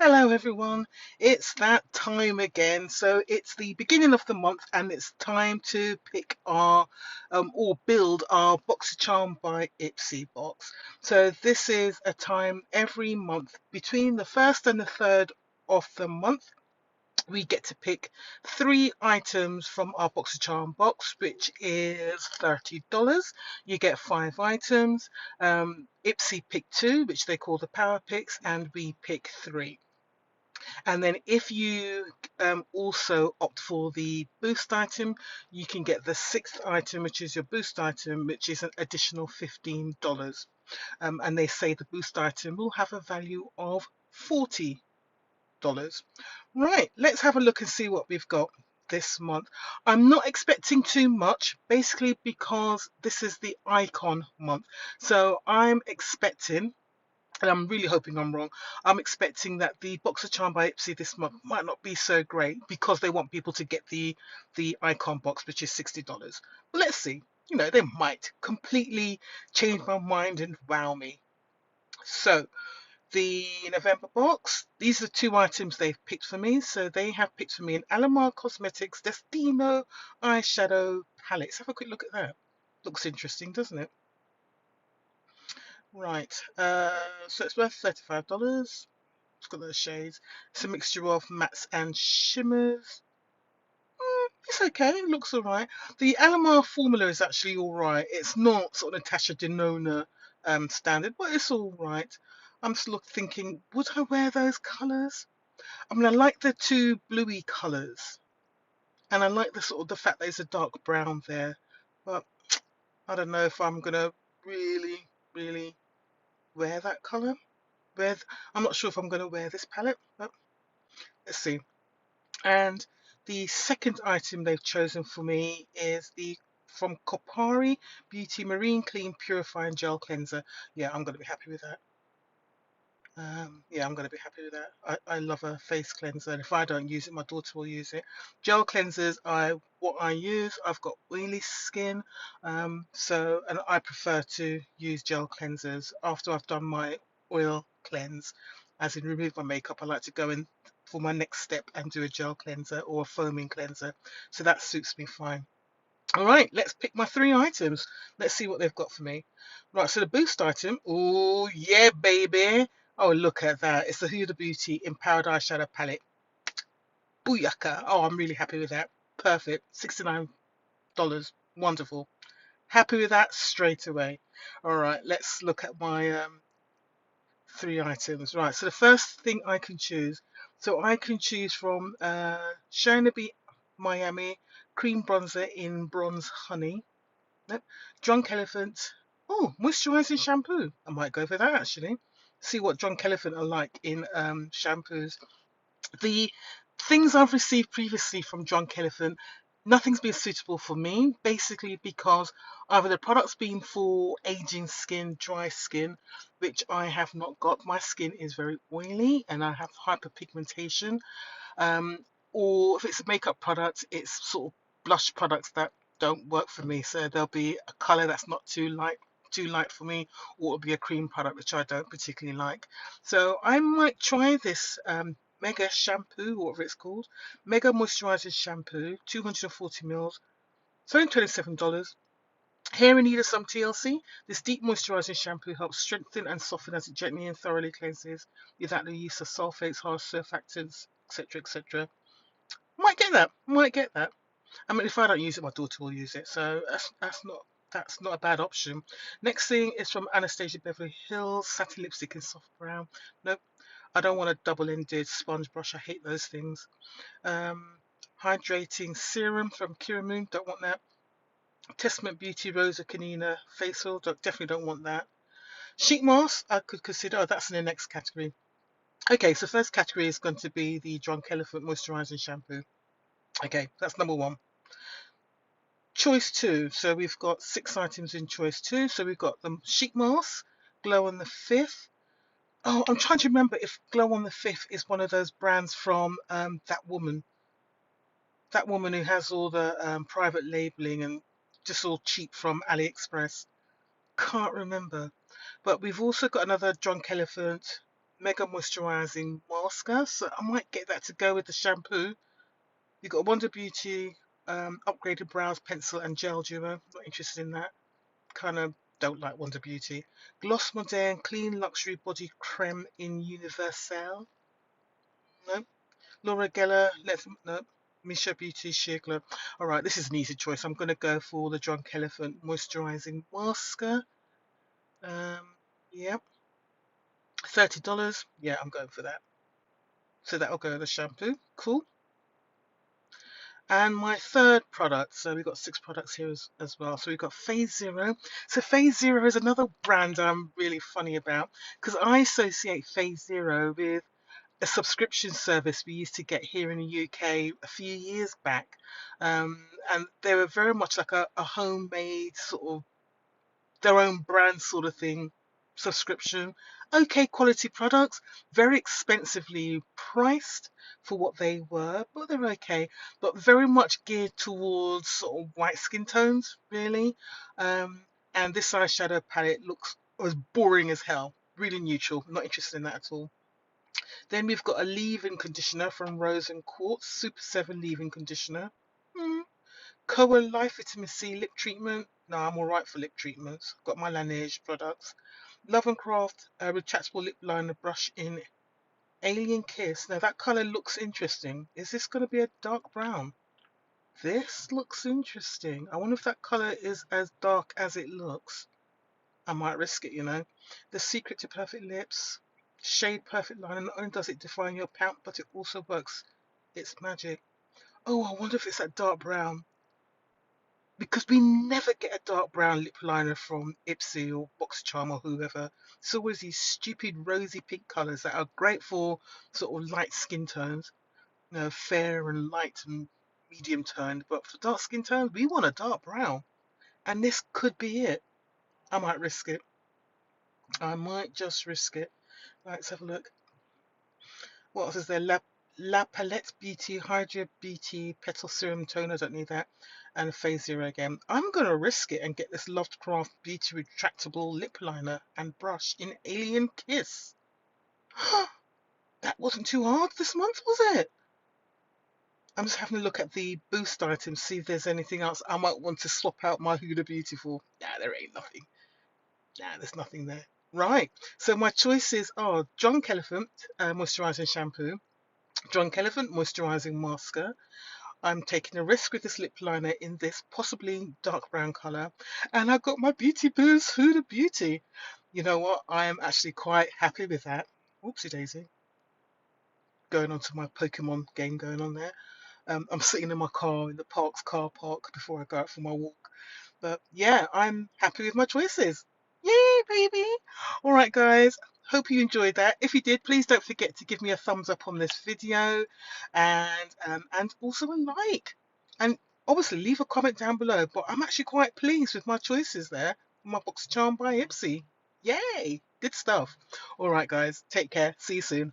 Hello everyone, it's that time again. So it's the beginning of the month and it's time to pick our or build our Boxycharm by Ipsy box. So this is a time every month between the 1st and the 3rd of the month. We get to pick 3 items from our Boxycharm box, which is $30. You get 5 items. Ipsy pick 2, which they call the power picks, and we pick 3. And then if you also opt for the boost item, you can get the 6th item, which is your boost item, which is an additional $15. And they say the boost item will have a value of $40. Right, let's have a look and see what we've got this month. I'm not expecting too much, basically because this is the icon month. So I'm expecting, and I'm really hoping I'm wrong, I'm expecting that the Boxycharm by Ipsy this month might not be so great because they want people to get the icon box, which is $60. But let's see. You know, they might completely change my mind and wow me. So the November box, these are 2 items they've picked for me. So they have picked for me an Alamar Cosmetics Destino eyeshadow palette. Let's have a quick look at that. Looks interesting, doesn't it? Right, so it's worth $35. It's got those shades. It's a mixture of mattes and shimmers. It's okay, it looks alright. The Alamar formula is actually alright. It's not sort of Natasha Denona standard, but it's alright. I'm just thinking, would I wear those colours? I mean, I like the 2 bluey colours, and I like the sort of the fact that it's a dark brown there, but I don't know if I'm gonna really wear that colour. I'm not sure if I'm gonna wear this palette, but let's see. And the 2nd item they've chosen for me is the from Kopari Beauty Marine Clean Purifying Gel Cleanser. Yeah, I'm going to be happy with that. Yeah, I'm going to be happy with that. I love a face cleanser, and if I don't use it, my daughter will use it. Gel cleansers, what I use, I've got oily skin, and I prefer to use gel cleansers after I've done my oil cleanse, as in remove my makeup. I like to go in for my next step and do a gel cleanser or a foaming cleanser, so that suits me fine. All right, let's pick my 3 items. Let's see what they've got for me. Right, so the boost item. Oh, yeah, baby. Oh, look at that. It's the Huda Beauty Empowered Eyeshadow Palette. Booyaka. Oh, I'm really happy with that. Perfect. $69. Wonderful. Happy with that straight away. All right, let's look at my 3 items. Right, so the first thing I can choose. So I can choose from Shinobi Miami Cream Bronzer in Bronze Honey. Nope. Drunk Elephant. Oh, moisturizing shampoo. I might go for that actually. See what Drunk Elephant are like in shampoos. The things I've received previously from Drunk Elephant, nothing's been suitable for me, basically because either the product's been for aging skin, dry skin, which I have not got. My skin is very oily and I have hyperpigmentation. Um, or if it's a makeup product, it's sort of blush products that don't work for me. So there'll be a color that's not too light for me, or it'll be a cream product which I don't particularly like. So I might try this Mega shampoo, whatever it's called, Mega Moisturizing Shampoo, 240 mils. It's only $27. Here in need of some TLC, this deep moisturizing shampoo helps strengthen and soften as it gently and thoroughly cleanses without the use of sulfates, harsh surfactants, etc., etc. Might get that. Might get that. I mean, if I don't use it, my daughter will use it. So that's not a bad option. Next thing is from Anastasia Beverly Hills satin lipstick in soft brown. Nope, I don't want a double-ended sponge brush. I hate those things. Um, Hydrating serum from Kiramoon. Don't want that. Testament Beauty Rosa Canina face oil. Definitely don't want that. Sheet mask. I could consider. Oh, that's in the next category. Okay, so first category is going to be the Drunk Elephant moisturizing shampoo. Okay, that's number 1. Choice 2. So we've got 6 items in choice 2. So we've got the sheet mask, Glow on the 5th. Oh, I'm trying to remember if Glow on the 5th is one of those brands from that woman who has all the private labeling and just all cheap from AliExpress. Can't remember. But we've also got another Drunk Elephant. Mega Moisturizing Masker. So I might get that to go with the shampoo. You've got Wonder Beauty upgraded brows pencil and gel duo. Not interested in that. Kind of don't like Wonder Beauty. Gloss Moderne Clean Luxury Body Creme in Universal. No. Laura Geller. No. Misha Beauty Sheer Glow. All right, this is an easy choice. I'm going to go for the Drunk Elephant Moisturizing Masker. Yeah, $30. Yeah, I'm going for that. So that'll go in the shampoo. Cool. And my third product, so we've got 6 products here as well. So we've got Phase Zero. So Phase Zero is another brand I'm really funny about because I associate Phase Zero with a subscription service we used to get here in the UK a few years back. And they were very much like a homemade sort of their own brand sort of thing subscription. Okay, quality products, very expensively priced for what they were, but they're okay. But very much geared towards sort of white skin tones, really. And this eyeshadow palette looks as boring as hell. Really neutral. Not interested in that at all. Then we've got a leave-in conditioner from Rose and Quartz, Super 7 leave-in conditioner. Koa Life Vitamin C lip treatment. No, I'm alright for lip treatments. Got my Laneige products. Love and Craft retractable lip liner brush in Alien Kiss. Now that colour looks interesting. Is this going to be a dark brown? This looks interesting. I wonder if that colour is as dark as it looks. I might risk it, you know. The Secret to Perfect Lips. Shade Perfect Liner. Not only does it define your pout, but it also works. It's magic. Oh, I wonder if it's that dark brown. Because we never get a dark brown lip liner from Ipsy or Boxycharm or whoever. It's always these stupid rosy pink colours that are great for sort of light skin tones, you know, fair and light and medium toned. But for dark skin tones, we want a dark brown. And this could be it. I might risk it. I might just risk it. Right, let's have a look. What else is there? La Palette Beauty Hydra Beauty Petal Serum Toner. I don't need that. And Phase Zero again. I'm going to risk it and get this Lovecraft Beauty Retractable Lip Liner and Brush in Alien Kiss. That wasn't too hard this month, was it? I'm just having a look at the boost items, see if there's anything else I might want to swap out my Huda Beauty for. Nah, there ain't nothing. Nah, there's nothing there. Right, so my choices are Drunk Elephant Moisturising Shampoo, Drunk Elephant Moisturising Masker. I'm taking a risk with this lip liner in this possibly dark brown colour. And I've got my Beauty Boost Huda Beauty. You know what? I am actually quite happy with that. Oopsie daisy. Going on to my Pokemon game going on there. I'm sitting in my car in the park's car park before I go out for my walk. But yeah, I'm happy with my choices. Yay, baby! All right, guys. Hope you enjoyed that. If you did, please don't forget to give me a thumbs up on this video, and also a like. And obviously, leave a comment down below. But I'm actually quite pleased with my choices there. My Boxycharm by Ipsy. Yay! Good stuff. All right, guys. Take care. See you soon.